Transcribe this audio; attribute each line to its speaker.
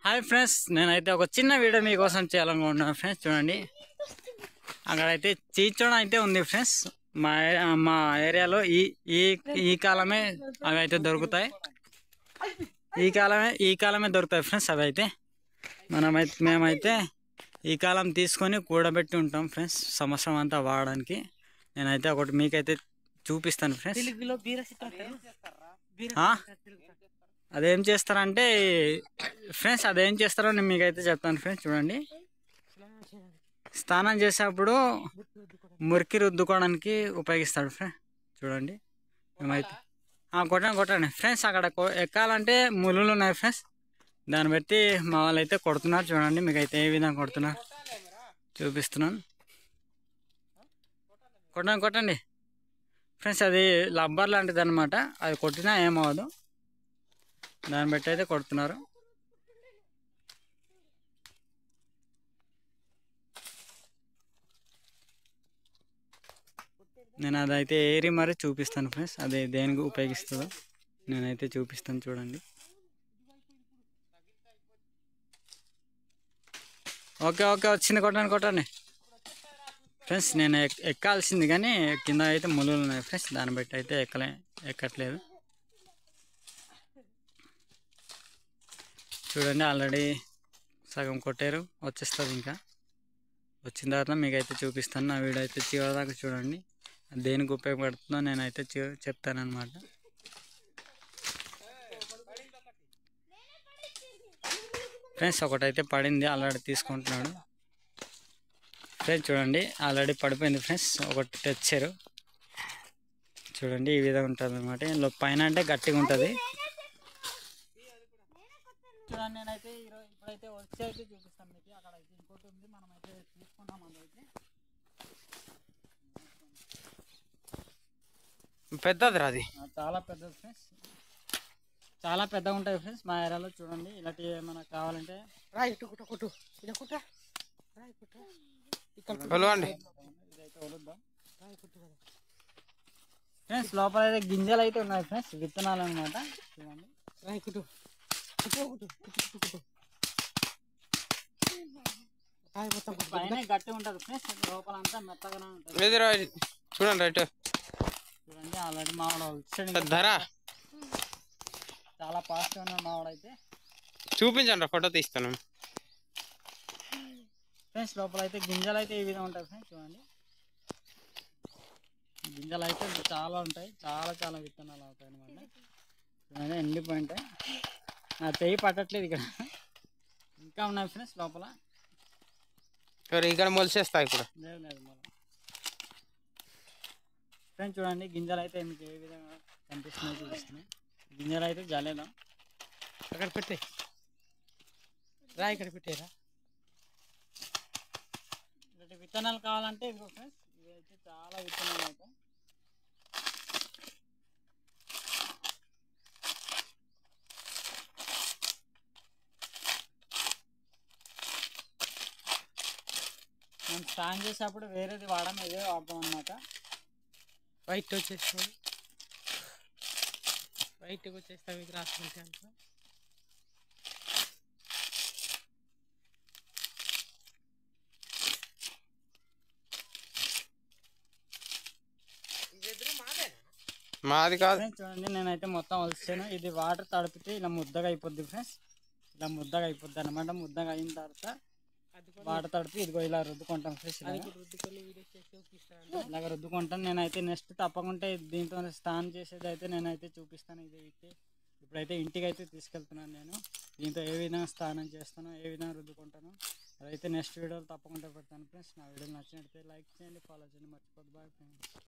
Speaker 1: Hi friends, నేనైతే ఒక చిన్న వీడియో మీకోసం చేయాలనుకుంటున్నాను ఫ్రెండ్స్. చూడండి, అక్కడైతే చీచోడం అయితే ఉంది ఫ్రెండ్స్. మా ఏరియాలో ఈ ఈ ఈ కాలమే అవి అయితే దొరుకుతాయి. ఈ కాలమే దొరుకుతాయి ఫ్రెండ్స్. అవి అయితే మేమైతే ఈ కాలం తీసుకొని కూడబెట్టి ఉంటాం ఫ్రెండ్స్, సంవత్సరం అంతా వాడడానికి. నేనైతే ఒకటి మీకైతే చూపిస్తాను ఫ్రెండ్స్. అదేం చేస్తారంటే ఫ్రెండ్స్, అదేం చేస్తారో నేను మీకైతే చెప్తాను ఫ్రెండ్స్. చూడండి, స్నానం చేసేటప్పుడు మురికి రుద్దుకోవడానికి ఉపయోగిస్తాడు ఫ్రెండ్స్. చూడండి, మేమైతే కొట్టండి ఫ్రెండ్స్. అక్కడ ఎక్కాలంటే ముళ్ళు ఉన్నాయి ఫ్రెండ్స్. దాన్ని బట్టి మా వాళ్ళు అయితే కొడుతున్నారు. చూడండి, మీకైతే ఏ విధంగా కొడుతున్నారు చూపిస్తున్నాను. కొట్టండి ఫ్రెండ్స్. అది రబ్బర్ లాంటిది అనమాట. అది కొట్టినా ఏమవ్వదు. దాన్ని బట్టి అయితే కొడుతున్నారు. నేను అదైతే ఏరి మరీ చూపిస్తాను ఫ్రెండ్స్. అది దేనికి ఉపయోగిస్తుందో నేనైతే చూపిస్తాను. చూడండి, ఓకే వచ్చింది. కొట్టండి ఫ్రెండ్స్. నేను ఎక్కాల్సింది కానీ కింద అయితే ముళ్ళు ఉన్నాయి ఫ్రెండ్స్. దాన్ని బట్టి అయితే ఎక్కట్లేదు. చూడండి, ఆల్రెడీ సగం కొట్టారు. వచ్చేస్తుంది. ఇంకా వచ్చిన తర్వాత మీకైతే చూపిస్తాను. నా వీడియో అయితే చివరిదాకా చూడండి. దేనికి ఉపయోగపడుతుందో నేనైతే చెప్తానమాట. ఫ్రెండ్స్, ఒకటైతే పడింది, ఆల్రెడీ తీసుకుంటున్నాడు ఫ్రెండ్స్. చూడండి, ఆల్రెడీ పడిపోయింది ఫ్రెండ్స్. ఒకటి తెచ్చారు. చూడండి, ఈ విధంగా ఉంటుంది అనమాట. పైన అంటే గట్టిగా ఉంటుంది. చూడండి, నేనైతే ఇప్పుడైతే వచ్చి అయితే చూపిస్తాను మీకు. అక్కడ అయితే ఇంకోటి ఉంది, మనం అయితే తీసుకుంటాం. అదైతే
Speaker 2: పెద్దది రాది,
Speaker 1: చాలా పెద్దది ఫ్రెండ్స్. చాలా పెద్దగా ఉంటాయి ఫ్రెండ్స్ మా ఏరియాలో. చూడండి, ఇలాంటివి ఏమైనా కావాలంటే ఇదైతే వలుద్దాం ఫ్రెండ్స్. లోపల అయితే గింజలు అయితే ఉన్నాయి ఫ్రెండ్స్, విత్తనాలు అనమాట. చూడండి, పైన గట్టి ఉంటుంది ఫ్రెండ్స్, లోపల అంతా మెత్తగానే ఉంటుంది.
Speaker 2: చూడండి రైట్.
Speaker 1: చూడండి, ఆల్రెడీ మావాడు
Speaker 2: ధర
Speaker 1: చాలా ఫాస్ట్గా ఉన్నాడు మావాడైతే.
Speaker 2: చూపించండి, ఫోటో తీస్తాను
Speaker 1: ఫ్రెండ్స్. లోపల అయితే గింజలు అయితే ఈ విధంగా ఉంటాయి ఫ్రెండ్స్. చూడండి, గింజలు అయితే చాలా ఉంటాయి. చాలా విత్తనాలు అవుతాయి అనమాట. చూడండి, ఎండిపోయి ఉంటాయి. నా చెయ్యి పట్టట్లేదు. ఇక్కడ ఇంకా ఉన్నాయి ఫ్రెండ్స్ లోపల.
Speaker 2: ఇక్కడ మొలిసేస్తాయి కూడా.
Speaker 1: లేదు మనం ఫ్రెండ్స్. చూడండి, గింజలు అయితే మీకు ఏ విధంగా కనిపిస్తున్నాయో చూపిస్తున్నాయి. గింజలు అయితే జల్లేదాం.
Speaker 2: అక్కడ పెట్టే ఇక్కడ పెట్టేరా.
Speaker 1: ఇలాంటి విత్తనాలు కావాలంటే ఇదిగో ఫ్రెండ్స్, ఇవి అయితే చాలా విత్తనాలు అవుతాయి. మనం స్నానం చేసేటప్పుడు వేరేది వాడడం, ఇదే వాడతాం అనమాట.
Speaker 2: వైట్ వచ్చేస్తాం, వైట్గా వచ్చేస్తాం. ఇది రాసుకుంటే అంత మాది కాదు.
Speaker 1: చూడండి, నేనైతే మొత్తం వలిచాను. ఇది వాటర్ తడిపితే ఇలా ముద్దగా అయిపోద్ది ఫ్రెండ్స్. ఇలా ముద్దగా అయిపోద్ది అనమాట. ముద్దగా అయిన తర్వాత వాటర్ తడిపి ఇదిగో ఇలా రుద్దుకుంటాం ఫ్రెండ్స్. ఇలాగ రుద్దుకుంటాను. నేనైతే నెక్స్ట్ తప్పకుండా దీంతో స్నానం చేసేది అయితే నేనైతే చూపిస్తాను. ఇప్పుడైతే ఇంటికి అయితే తీసుకెళ్తున్నాను. నేను దీంతో ఏ విధంగా స్నానం చేస్తానో, ఏ విధంగా రుద్దుకుంటానో అదైతే నెక్స్ట్ వీడియోలో తప్పకుండా పెడతాను ఫ్రెండ్స్. నా వీడియోలు నచ్చినట్లయితే లైక్ చేయండి, ఫాలో చేయండి, మర్చిపోద్దు. Bye friends.